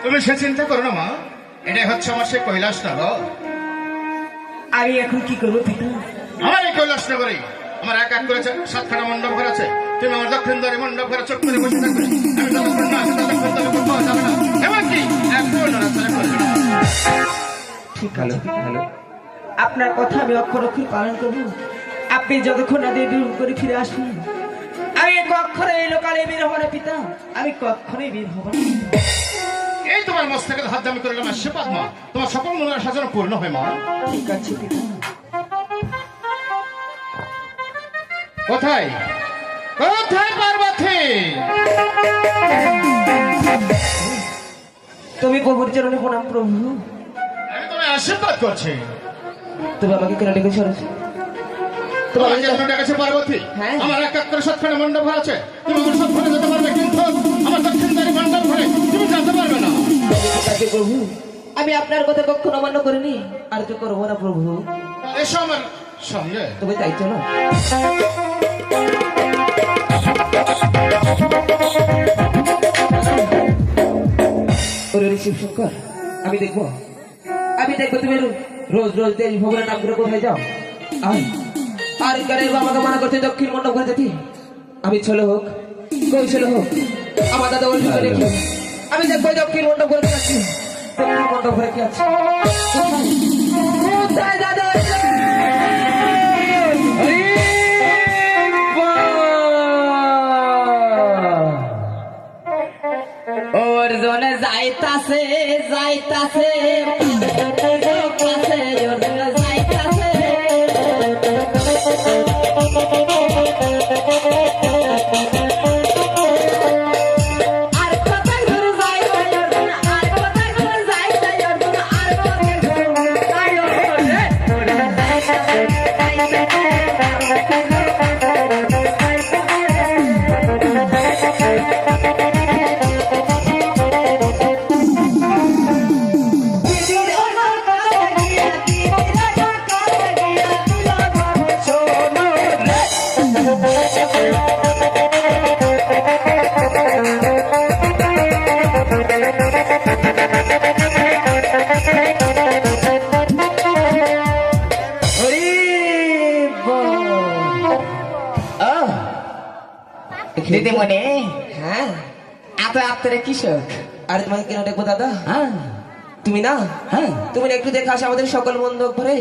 তুমি সে চিন্তা করো না মা, এটাই হচ্ছে আমার সেই কৈলাস নগর। আমি এখন কি করবো পিতা? আমার এই কৈলাস নগরে আমার এক এক করে সাতখানা মণ্ডপ ঘর আছে। তুমি আমার দক্ষিণ দ্বারে মণ্ডপ ঘরে চোখ করে বসে থাকবে। আমি যতক্ষণ না আসি ততক্ষণ তবে কোথাও যাবে না, এমনকি একটু নড়াচড়া করবে না। ঠিক আছে, আপনার কথা আমি অক্ষর অক্ষর পালন করবো। আপনি যতক্ষণ না দিয়ে দূর করে ফিরে আসবেন, আমি কখনো এই লোকালে বের হবো না পিতা, আমি কখনোই বের হবো না। এই তোমার মস্তকে হাত দামি করে গেলাম আশীর্বাদ মা, তোমার সকল মনের আশা যেন পূর্ণ হয় মা। ঠিক আছে পিতা। কোথায় কোথায় পার্বতী? তুমি প্রভুর চরণে প্রণাম প্রভু। আমি তোমায় আশীর্বাদ করছি। তুমি আমাকে কেন ডেকেছো? তোমার জন্য ডেকেছে পার্বতী। হ্যাঁ। আমার এক এক করে সাতখানা মণ্ডপ ঘর আছে। তুমি আমার সব ঘরে যেতে পারবে, কিন্তু আমার দক্ষিণ দ্বারে মণ্ডপ ঘরে তুমি যেতে পারবে না। ঠিক আছে প্রভু, আমি আপনার কথা কখনো অমান্য করিনি, আর তো করবো না প্রভু। এসো আমার সঙ্গে। তুমি তাই চলো। শিব শঙ্কর, আমি দেখবো তুমি রোজ রোজ দেশ ভগবানের নাম করে কোথায় যাও। আর আমাকে মানা করছে দক্ষিণ মণ্ডপ ঘরে যেতে। আমি ছেলে হোক কৈশল হোক, আমার দাদা বলছে দেখি আমি দেখবো দক্ষিণ মণ্ডপ ঘরে যাচ্ছি। দক্ষিণ মণ্ডপ ঘরে কি আছে? কোথায় দাদা? ওর জনে যাইতাছে যাইতাছে যাইতাছে ওর জনে যাইতাছে। আর কোথায় ঘুরে যাই ওর জনে, আর কোথায় ঘুরে যাই ওর জনে, আর কোথায় ঘুরে যাই ওর জনে, দিদিমণি। হ্যাঁ, এত আপনারা কৃষক। আর তোমাকে কেন দেখবো দাদা? হ্যাঁ, তুমি না, হ্যাঁ তুমি একটু দেখে আসো আমাদের সকল মণ্ডপ ঘরে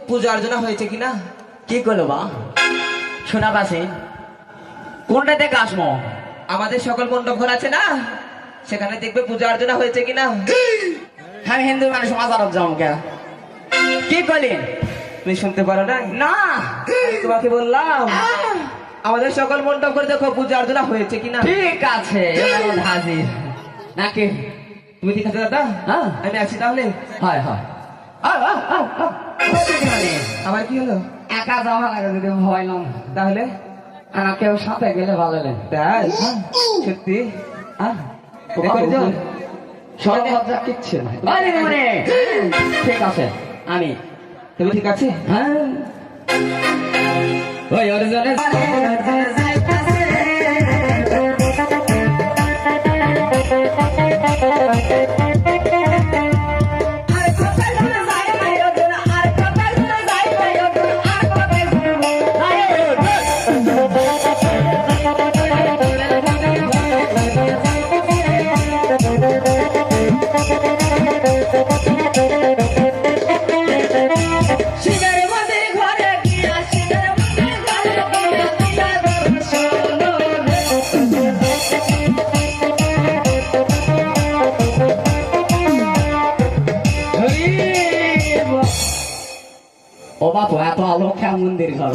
পূজা অর্চনা হয়েছে কিনা। কি করলো বা শোনা পাশে কোনটা দেখে আসবো? আমাদের সকল মণ্ডপ ঘর আছে না, সেখানে দেখবে পূজা অর্চনা হয়েছে কিনা। হ্যাঁ, হিন্দু মানুষ সমাজ আরব যাও কে? কি করলেন? তুমি শুনতে পারো না? না, আমি তোমাকে বললাম আমাদের সকল মণ্ডপ ঘরে দেখো পূজা অর্চনা হয়েছে কিনা। ঠিক আছে, এখন হাজির নাকি? তুমি ঠিক আছে দাদা? হ্যাঁ, আমি আসি তাহলে। হয় হয়। আবার কি হলো? একা যাওয়া লাগে যদি ভয় নাম, তাহলে কেউ সাথে গেলে ভালো লাগে। তাই সত্যি সব লজ্জা কিচ্ছু নাই। ঠিক আছে, আমি তুমি ঠিক আছে? হ্যাঁ ওই অরিজনে ও বাপু এত আলো খেয়া মন্দির ঘর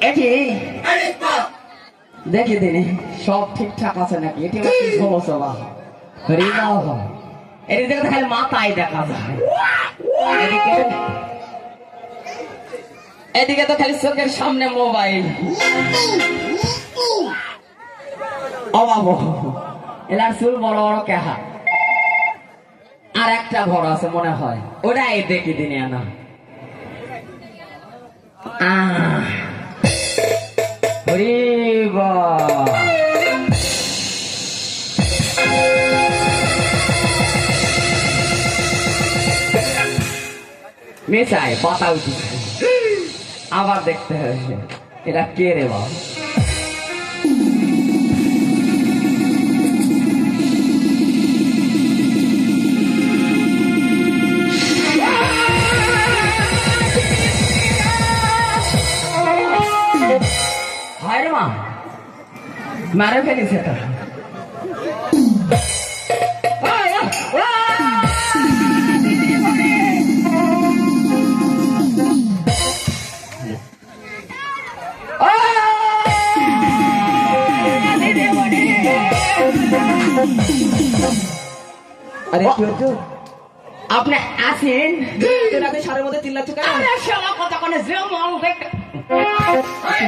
এটি দেখি দিনে সব ঠিকঠাক আছে নাকি? এটি সমস্যা এটি দেখে খালি মাথায় দেখা যায়, এদিকে তো খালি চোখের সামনে মোবাইল। ও বাবু এলার চুল বড় বড় কেহা, আর একটা ঘর আছে মনে হয়, ওটাই দেখি দিনে আনা। মেচায় পাতা উঠেছে আবার দেখতে হবে এটা কে রে বাবা হায় রে মা মারে ফেলেছে তো আরে কি হচ্ছে আপনি আসেন তোর রাতে সারের মধ্যে চিল্লাচ্ছ কেন আরে শালা কথা কোনে যে মন দেখ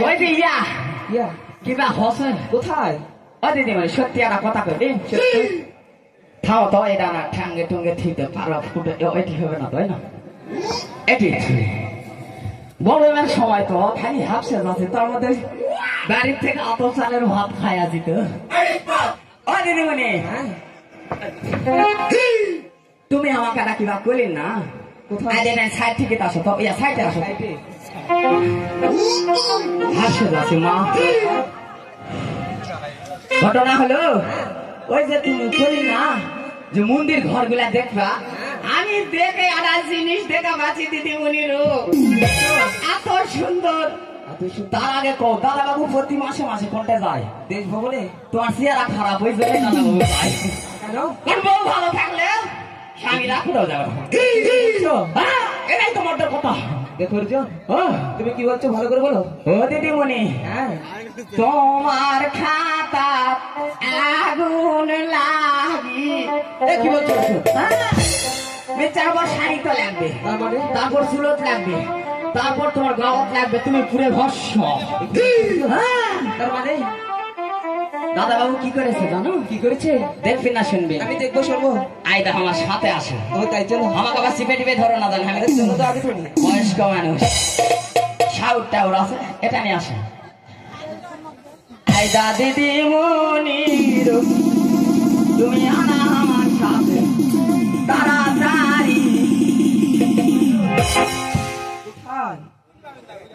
ওই দিয়া ইয়া কিবা হসে কোথায় ও দিদি মানে সত্যি একটা কথা কইবি সত্যি থাও তো এটা না ঠাঙ্গে টুঙ্গে ঠিকতে পারো ফুটে এটি হবে না তাই না এটি বড় সময় তো খালি হাফসে যাচ্ছে তার মধ্যে বাড়ির থেকে অত চালের ভাত খায়া যেত ও দিদি মানে তুমি আমাকে ডাকিবা করিন না কোথায়? আরে না সাইড থেকে আসো তো ইয়া সাইডে আসো হাসে যাচ্ছে মা ঘটনা হলো ওই যে তুমি করি না যে মন্দির ঘরগুলা দেখবা আমি দেখে আর জিনিস দেখা বাঁচি দিদিমণির এত সুন্দর তার আগে কো দাদা বাবু প্রতি মাসে মাসে কোনটা যায় দেশ ভবনে তোমার চেহারা খারাপ হয়ে যাবে দাদা বাবু যায় কেন কোন বউ ভালো থাকলে স্বামীরা কোথাও যাবে না। হ্যাঁ, এটাই তোমার তো কথা দেখো অর্জুন হ্যাঁ, তুমি কি বলছো ভালো করে বলো ও দিদিমণি হ্যাঁ তোমার খাতা আগুন লাগি এ কি বলছো অর্জুন? বেচার পর শাড়ি তো লাগবে তার মানে তারপর চুলত লাগবে তারপর তোমার গাওয়াত লাগবে তুমি পুরে ভস্ম হ্যাঁ, তার মানে দাদা বাবু কি করেছে জানো কি করেছে দেখবি না শুনবি আমি দেখবো শুনবো আই দেখো আমার সাথে আসে ও তাই চলো আমাকে আবার চিপে টিপে ধরো না জানি আমি আরে চলো তো আগে শুনি বয়স্ক মানুষ শাউট টাউট আছে এটা নিয়ে আসে আই দা দিদি মনির তুমি আনা আমার সাথে তাড়াতাড়ি কোথায়?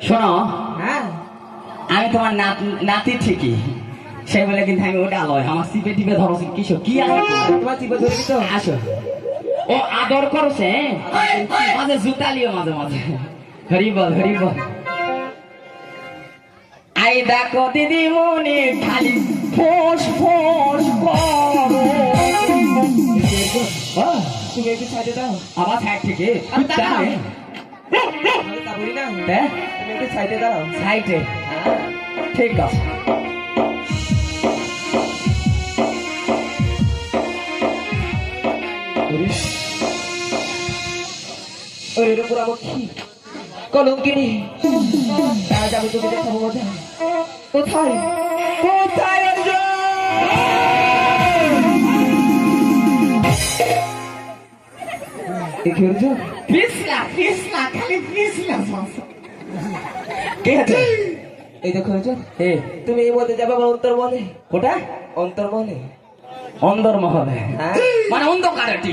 শোনো হ্যাঁ আমি তোমার নাতি ঠিকই সেই বলে কিন্তু আমি ওটা লয় আমার চিপে টিপে ধরো কিসব কি আছে তোমার চিপে ধরে দিত আসো ও আদর করছে মাঝে জুতালিও মাঝে মাঝে হরিবল হরিবল আই দেখো দিদিমণি খালি ফোস ফোস করো তুমি একটু সাইডে দাও আবার সাইড থেকে আমি তা জানে? আমি তা বলি না হ্যাঁ? তুমি একটু সাইডে দাও সাইডে ঠিক আছে ওর এর উপর আমার কি কলঙ্কিনী আজ আমি তোকে দেখাবো মজা কোথায় কোথায় অর্জুন? এ কি অর্জুন? পিছলা পিছলা খালি পিছলা কে আছে এই দেখো অর্জুন এ তুমি এই মধ্যে যাবে আমার অন্তর বলে ওটা অন্তর বলে অন্দর মহলে হ্যাঁ মানে অন্ধকারটি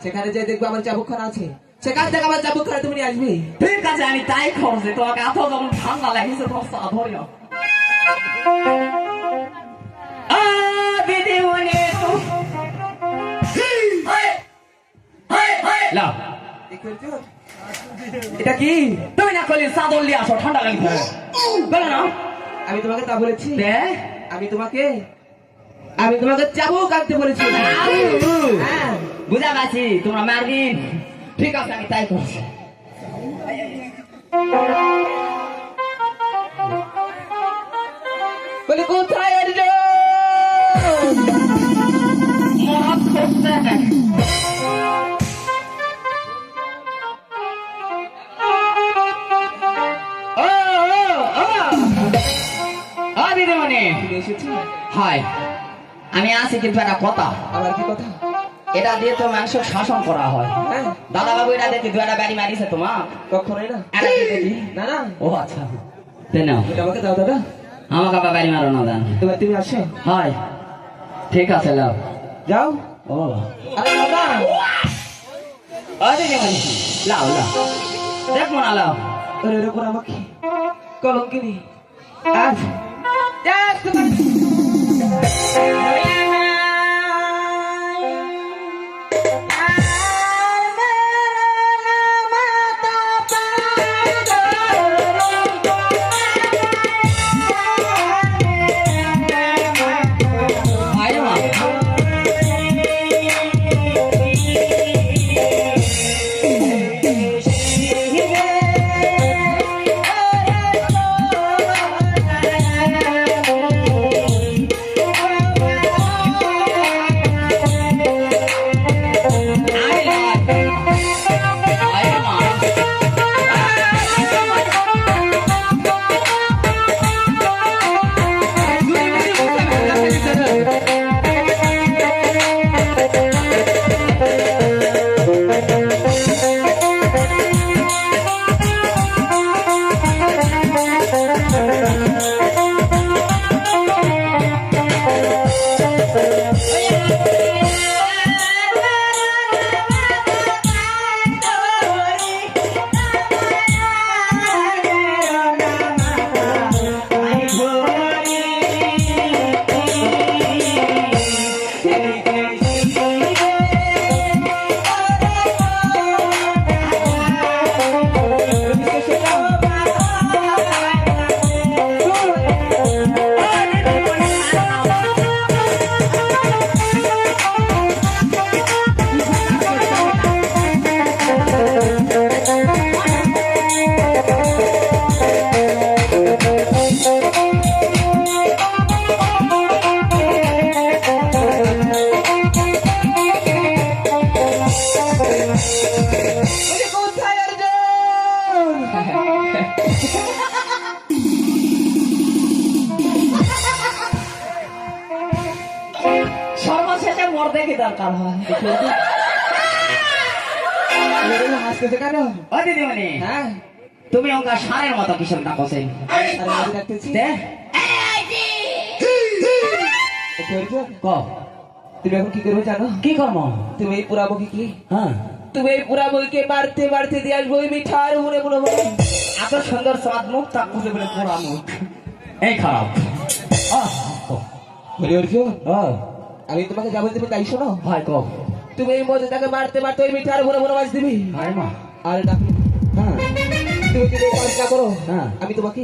সেখানে যে দেখবে আমার চাবুকখানা আছে সেখান থেকে আমার চাবুকখানা তুমি নিয়ে আসবে ঠিক আছে আমি তাই করছি তোমাকে এত যখন ঠান্ডা লাগিয়েছে তোমার চা ধরিও দিদি মনে লাও দেখো অর্জুন, এটা কি তুমি না করলে চাদর নিয়ে আসো ঠান্ডা লাগবে বলো না আমি তোমাকে তা বলেছি দে আমি তোমাকে চাবুক আনতে বলেছি হ্যাঁ বুঝা পাচ্ছি তোমরা মারবিন ঠিক আছে আমি তাই করছি বলে কোথায় অর্জুন? মহাত করতে দিদি মানে তুমি এসেছি হাই আমি আছি কিন্তু একটা কথা আবার কি কথা এটা দিয়ে তো মাংস শাসন করা হয় হ্যাঁ দাদা বাবু এটা দেখি দু একটা বাড়ি মারিছে তোমার কখনোই না এটা কি দেখি না না ও আচ্ছা তে নাও এটা আমাকে দাও দাদা আমাকে আবার বাড়ি মারো না দান এবার তুমি আসো হয় ঠিক আছে লাও যাও ও আরে দাদা আরে লাও লাও দেখ মনালাম ওর উপর আমাকে কলঙ্কিনী আজ দেখ তোমার আয় মা সর্বশেষে মোর দেখি দরকার হয় হাসতেছে কেন? ও দিদিমণি হ্যাঁ তুমি ওকে সারের মতো কিসব না কষে আরে আমি ডাকতেছি ক তুমি এখন কি করবে জানো? কি করবো তুমি এই পুরা বকি কি হ্যাঁ তুমি এই পুরা বইকে বাড়তে বাড়তে দিয়ে আসবো ওই মিঠার মনে মনে বলো এত সুন্দর স্বাদ মুখ তা খুঁজে বলে পোড়া মুখ এই খারাপ বলি অর্জুন ও আমি তোমাকে যাবো তুমি তাই শোনো ভাই কব তুমি এই মজাটাকে বাড়তে বাড়তে ওই মিঠার মনে মনে বাজ দিবি ভাই মা আর ডাকলি হ্যাঁ তুমি যদি এই কাজটা করো হ্যাঁ। আমি তোমাকে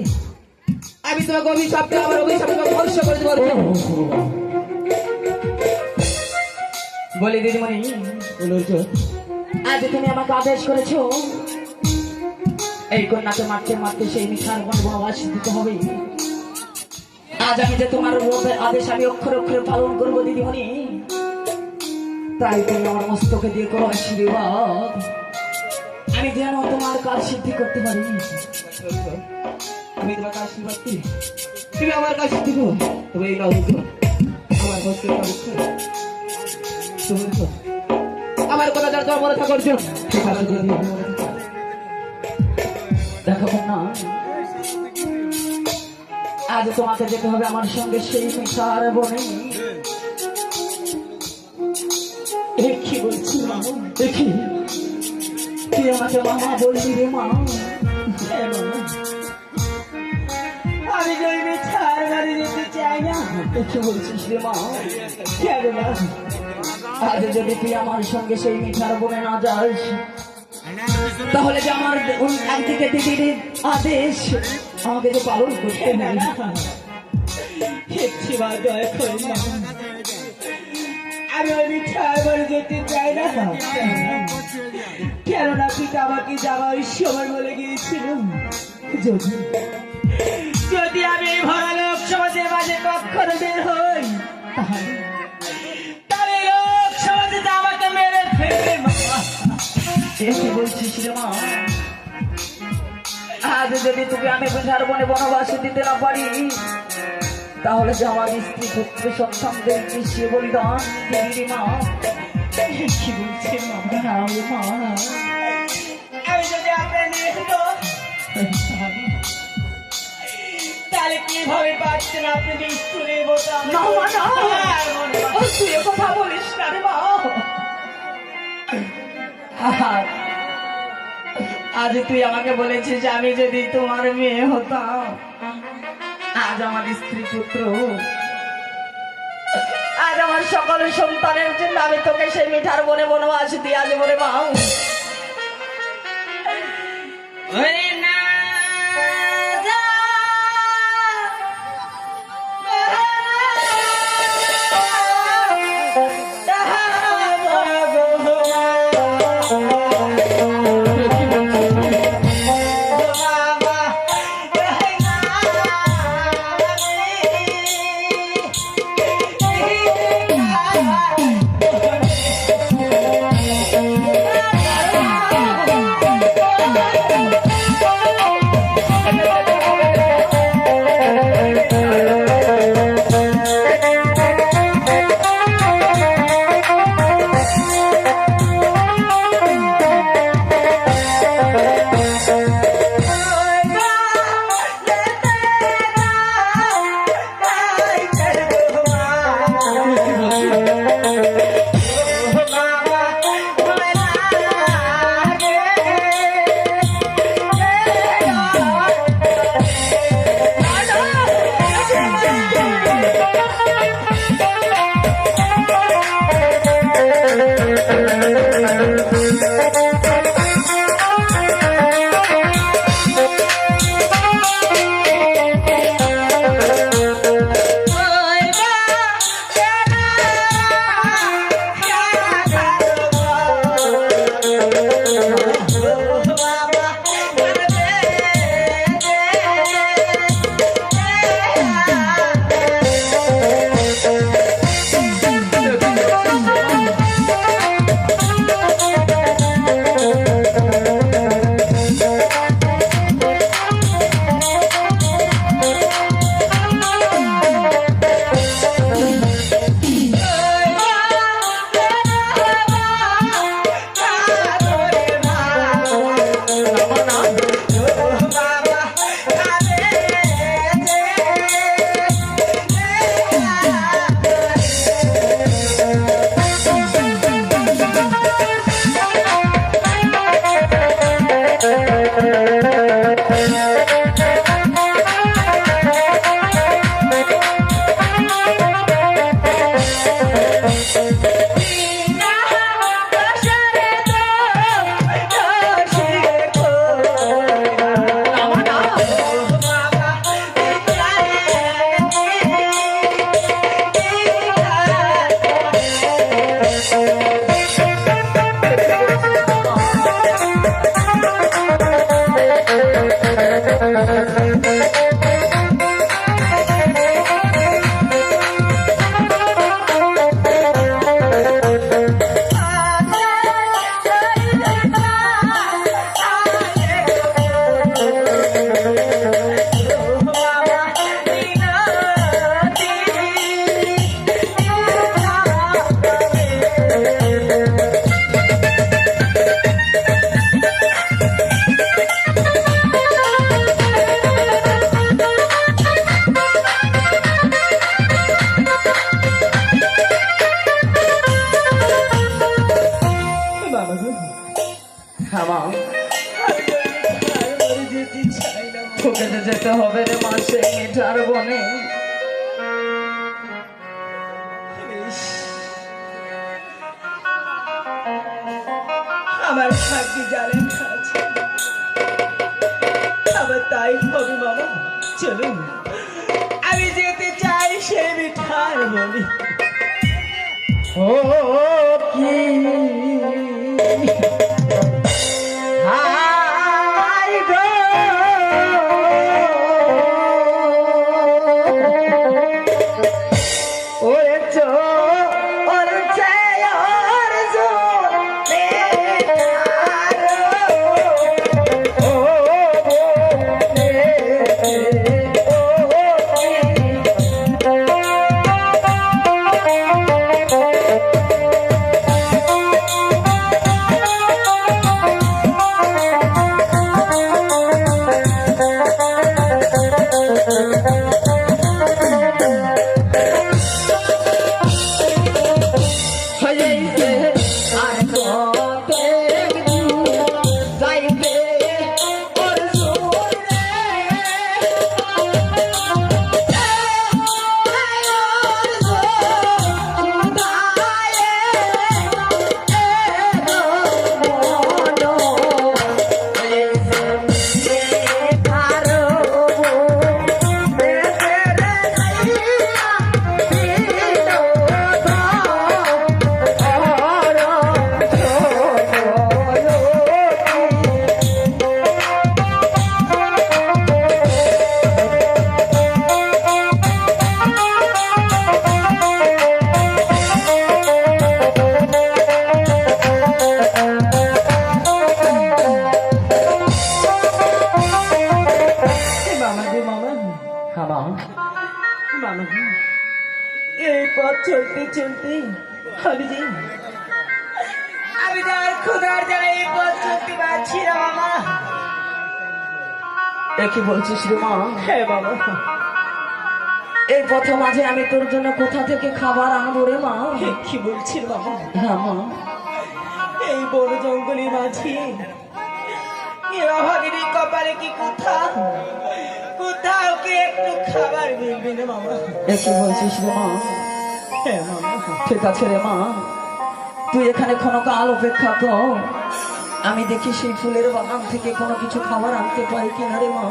অভিশাপ দিয়ে আমার অভিশাপকে ধ্বংস করে দেবো অর্জুন। বলি দিদিমণি বলো অর্জুন আজ তুমি আমাকে আদেশ করেছো এই কন্যাকে মারতে মারতে সেই মিঠার বনবাস দিতে হবে আজ আমি যে তোমার রূপের আদেশ আমি অক্ষরে অক্ষরে পালন করবো দিদিমণি তাই তুমি আমার মস্তকে দিয়ে করো আশীর্বাদ আমি যেন তোমার কাজ সিদ্ধি করতে পারি আমি তোমাকে আশীর্বাদ করি তুমি আমার কাছে দিবো তবে এই নাও অর্জুন আমার হস্তে তুমি তো আমার কথা যার তোমার মনে থাকো অর্জুন ঠিক আছে দিদি দেখো না আজ তোমাকে যেতে হবে আমার সঙ্গে সেই মিঠার বনে কি বলছি মা দেখি তুই আমাকে মামা বললি রে মা হ্যাঁ মা। আমি যে ওই মিঠার বাড়ি যেতে চাই না কি বলছিস রে মা কেন না আজ যদি তুই আমার সঙ্গে সেই মিঠার বনে না যাস তাহলে যে আমার একদিকে দিদির আদেশ আমাকে যে পালন করতে হবে আমি ওই মিঠার বাড়ি যেতে চাই না কেননা পিতা আমাকে যাওয়ার সময় বলে গিয়েছিল যদি আমি এই ভরা লোক সমাজের মাঝে কখনো বের হই তাহলে লোক সমাজে আমাকে মেরে ফেলবে কি বলছিস রে মা আজ যদি তুমি আমি বুঝার বনে বনবাসে দিতে না পারি তাহলে যে আমার স্ত্রী পুত্র সন্তানদের সে বলিদান দিদি মা কি বলছে মা মা আমি যদি আপনার নিয়ে যেতো তাহলে কিভাবে পাচ্ছেন আপনি নিষ্ঠুরের মতো না মা না ও তুই এ কথা বলিস না রে মা আজ তুই আমাকে বলেছিস আমি যদি তোমার মেয়ে হতাম, আজ আমার স্ত্রী পুত্র, আজ আমার সকল সন্তানের জন্য আমি তোকে সেই মিঠার বনে বনবাস দিয়ে আজ বলে মা। ওরে না যা, তোকে তো যেতে হবে রে মাসে মিঠার বনে। আমার ভাগ্যে জানেন আছে, আবার তাই হবে বাবা। চলুন আমি যেতে চাই সে মিঠার বনে। ও কি হাই গো ওরে চো ওর চেয়ে ওর জো পথ চলতে চলতে আমি যে আর ক্ষুধার জ্বালা এই পথ চলতে পারছি না মামা। এ কি বলছিস রে মা? হ্যাঁ বাবা, এই পথে মাঝে আমি তোর জন্য কোথা থেকে খাবার আনবো রে মা? কি বলছিস বাবা? হ্যাঁ মা, এই বড় জঙ্গলের মাঝে এ অভাগিনী কপালে কি কোথাও কি একটু খাবার মিলবে না মামা? এ কি বলছিস রে মা? হ্যাঁ মামা, ঠিক আছে রে মা, তুই এখানে ক্ষণকাল অপেক্ষা কর। আমি দেখি সেই ফুলের বাগান থেকে কোনো কিছু খাবার আনতে পারি কিনা রে মা।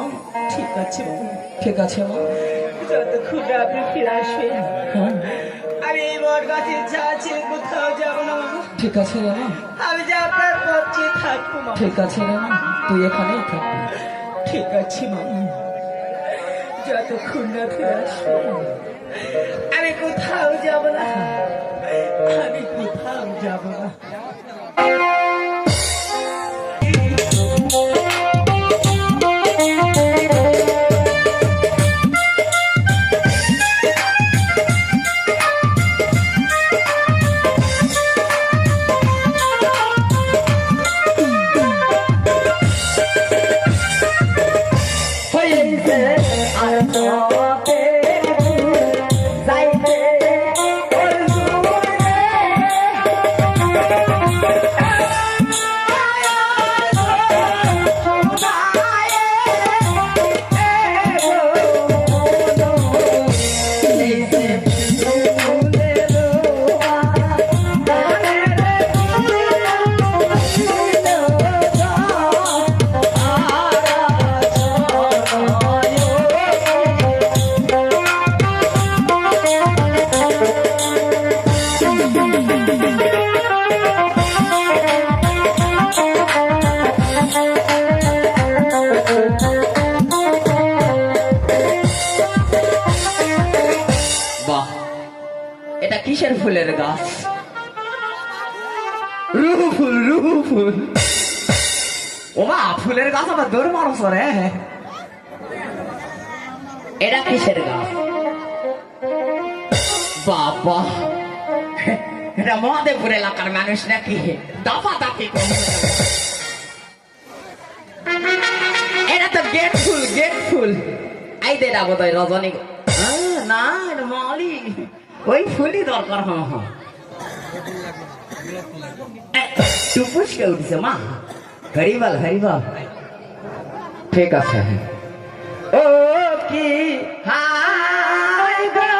ঠিক আছে বাবা, ঠিক আছে মা। যতক্ষণ না আপনি ফিরে আসবেন হ্যাঁ, আমি এই বট গাছের চা ছেড়ে কোথাও যাবো না মামা। ঠিক আছে রে মা, আমি যে আপনার পথে থাকবো মামা। ঠিক আছে রে মা, তুই এখানেই থাকবি। ঠিক আছে মামা, যতক্ষণ না ফিরে আসবেন আমি কোথাও যাব না, আমি কোথাও যাব না। হইছে আর তোতে যাইতে ওর দূরে বাহ, এটা কিসের ফুলের গাছ? রুহু ফুল, রুহু ফুল। ওমা, ফুলের গাছ আবার দৌড় মারছ রে। এটা কিসের গাছ? বাবা, এটা মহাদেবপুর এলাকার মানুষ নাকি? দাফা দাফি এটা তো গেট ফুল, গেট ফুল। এই দে বোধ হয় রজনী। না, এটা মলি, ওই ফুলই দরকার। হ্যাঁ, টুপুসকে উঠছে মা। হরিবল, হরিবল। ঠিক আছে। ও কি হাই গো,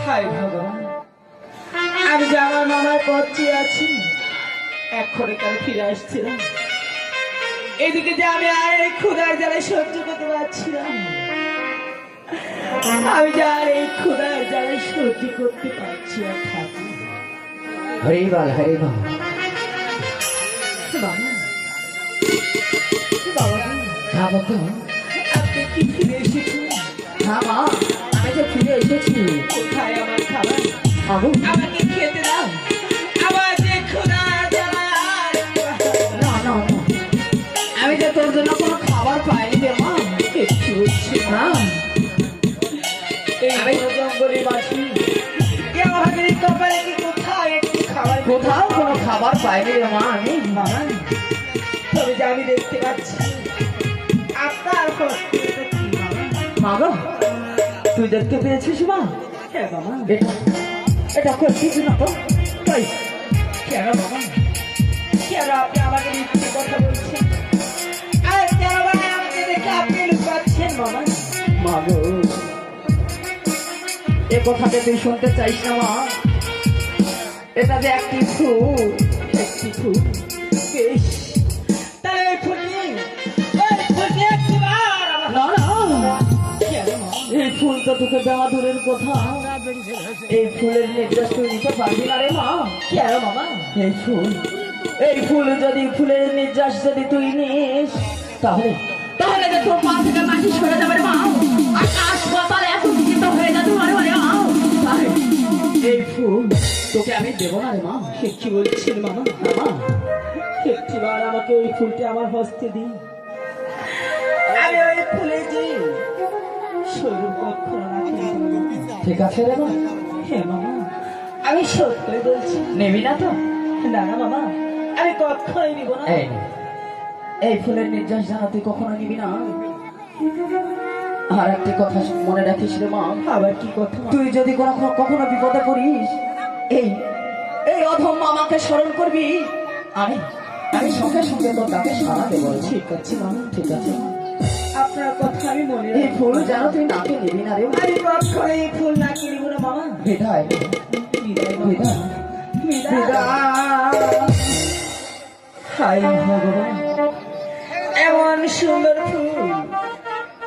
হায় ভগবান, আমি যে আমার মামার পথে আছি, এক্ষণে কাল ফিরে আসছিলাম। এদিকে যে আমি আর এই ক্ষুধার জ্বালায় সহ্য করতে পারছিলাম, আমি যে আর এই ক্ষুধার জ্বালায় সহ্য করতে পারছি না। ঠাকুর হরিবল, হরিবল। বাবা, বাবা গো, হ্যাঁ বলতো। আপনি কি ফিরে এসেছেন? হ্যাঁ মা, আমি তো ফিরে এসেছি। কোথায় আমার খাবার? আবু, আমাকে খেতে দাও, আমার যে ক্ষুধা জ্বালা। না না না, আমি তো তোর জন্য কোনো খাবার পাইনি রে মা। একটু হচ্ছে না, হ্যাঁ, এই জঙ্গলের মাঝে কেউ হাতের কপালে কি কোথাও একটু খাবার? কোথাও কোনো খাবার পাইনি রে মা আমি। বাবা, তবে যে আমি দেখতে পাচ্ছি আপনার কষ্টটা কি বাবা? মা গো, তুই দেখতে পেয়েছিস মা? হ্যাঁ বাবা। এটা করছিস না তো? তাই কেন বাবা, কেন আপনি আমাকে মিথ্যে কথা বলছেন? আর কেন বাবা আমাকে দেখে আপনি লুকাচ্ছেন বাবা? মা গো, এ কথাটা তুই শুনতে চাইস না মা। এটা যে একটি ফুল, একটি ফুল, বেশ, তাহলে ওই ফুল নিয়ে একটিবার আমার না না, কেন মা? এই ফুল তো তোকে দেওয়া দূরের কথা, এই ফুলের নির্দেশ তুই নিতে পারবি না রে মা। কেন বাবা? এই ফুল যদি ফুলের নির্যাস যদি তুই নিস তাহলে তাহলে যে তোর পা থেকে মাটি সরে যাবে রে মা, আকাশ পাতাল এত বিচিত হয়ে যাবে আরে আরে মা। তাই এই ফুল তোকে আমি দেবো না রে মা। সে কি বলছেন মামা? মা একটিবার আমাকে ওই ফুলটি আমার হস্তে দিন, আমি ওই ফুলে যে স্বরূপ কখনো রাখি। ঠিক আছে রে মা। হে মামা, আমি সত্য বলছি। নেবি না তো? না না মামা, আমি কখনোই নিব না। এই এই ফুলের নির্যাস জানা তুই কখনো নিবি না। আর একটি কথা মনে রাখিস রে মা, আবার কি কথা? তুই যদি কখনো বিপদে পড়িস এই এই অধম মামাকে স্মরণ করবি, আমি আমি সঙ্গে সঙ্গে তোর ডাকে সাড়া দেবো। ঠিক আছে মামা, ঠিক আছে? আপনার কথা আমি মনে এই রাখবো। ফুল যেন তুই নাকে নিবি না রে। আমি কখনো এই ফুল না কিনিব না মামা। বিদায় বিদায় মামা। বিদায় বিদায়। বিদায়। হায় ভগবান, এমন সুন্দর ফুল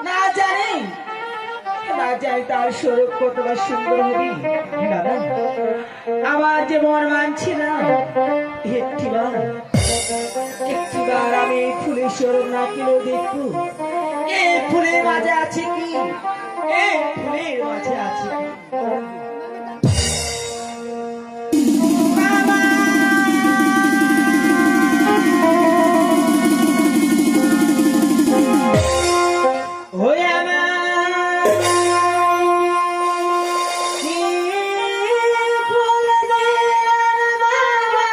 না জানি তার স্বরূপ কতটা সুন্দর হবে। দাদা, আমার যে মন মানছিল একটিবার আমি এই ফুলের স্বরূপ না কিনেও দেখবো এই ফুলের মাঝে আছে কি, এই ফুলের মাঝে আছে কি। ওই আমার কি ফুল দিলেন মামা,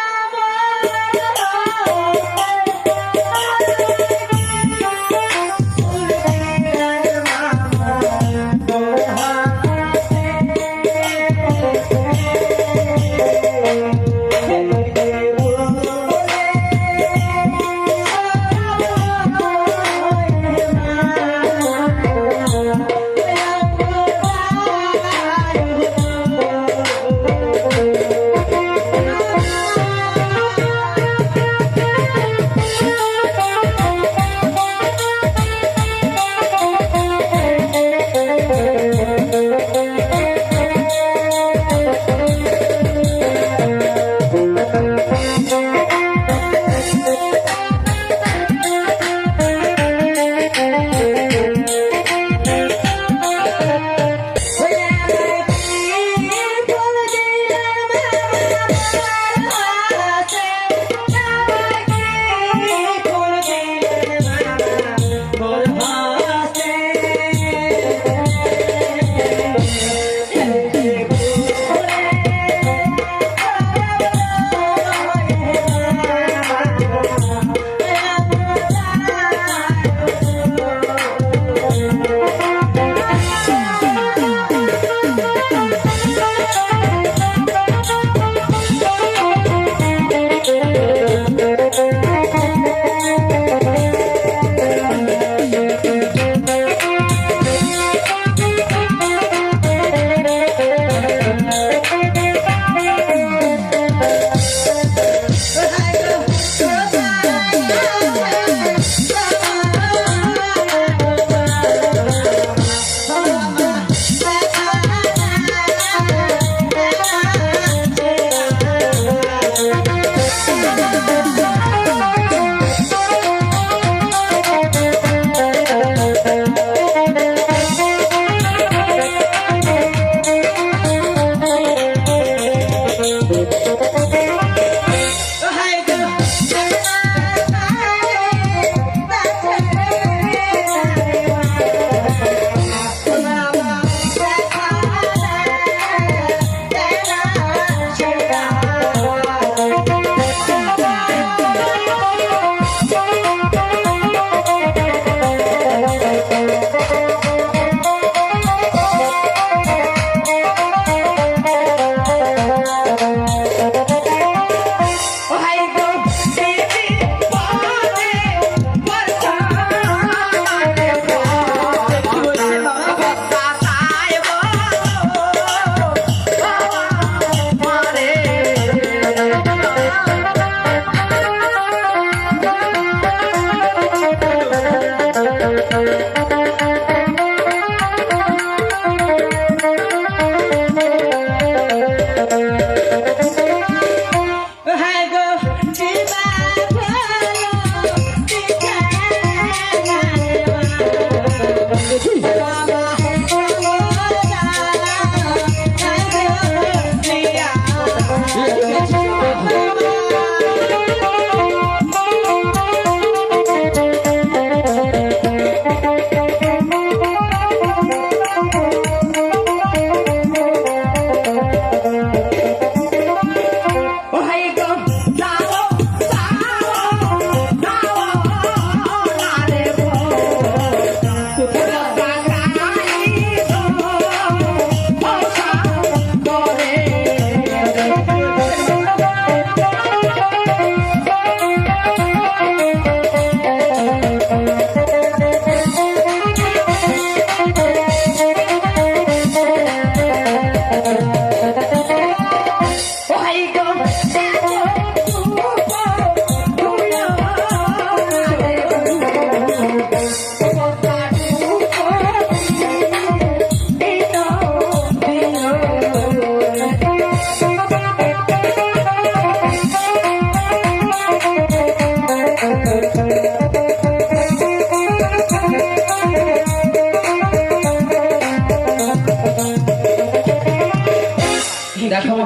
ফুল দিলেন মামা,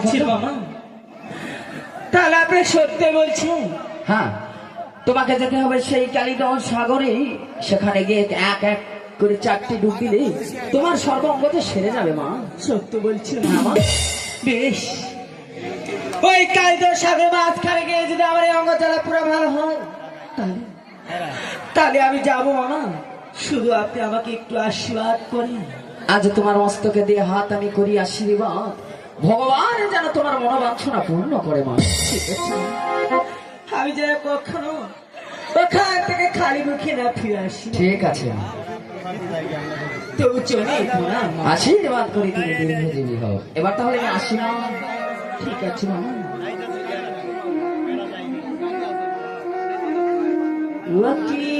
আচ্ছা মামা, তাহলে আপনি সত্যি বলছেন? হ্যাঁ, তোমাকে যেতে হবে সেই কালিদহ সাগরে। সেখানে গিয়ে এক এক করে 4টি ডুব দিলে তোমার সর্বঙ্গতে সেরে যাবে মা। সত্য বলছেন হ্যাঁ মা। বেশ, ওই কালিদহ সাগর মাঝখানে গিয়ে যদি আমার এই অঙ্গ জ্বালা পুরো ভালো হয় তাহলে আমি যাবো মামা। শুধু আপনি আমাকে একটু আশীর্বাদ করেন। আজ তোমার মস্তকে দিয়ে হাত আমি করি আশীর্বাদ, ভগবান যেন তোমার মনোবাঞ্ছনা পূর্ণ করে মা। ঠিক আছে, আমি যেন কখনো ওখান থেকে খালি মুখে না ফিরে আসি। ঠিক আছে, তবু চলে না। আশীর্বাদ করি তুমি দীর্ঘজীবী হও। এবার তাহলে আমি আসি মা। ঠিক আছে মামা। লক্ষ্মী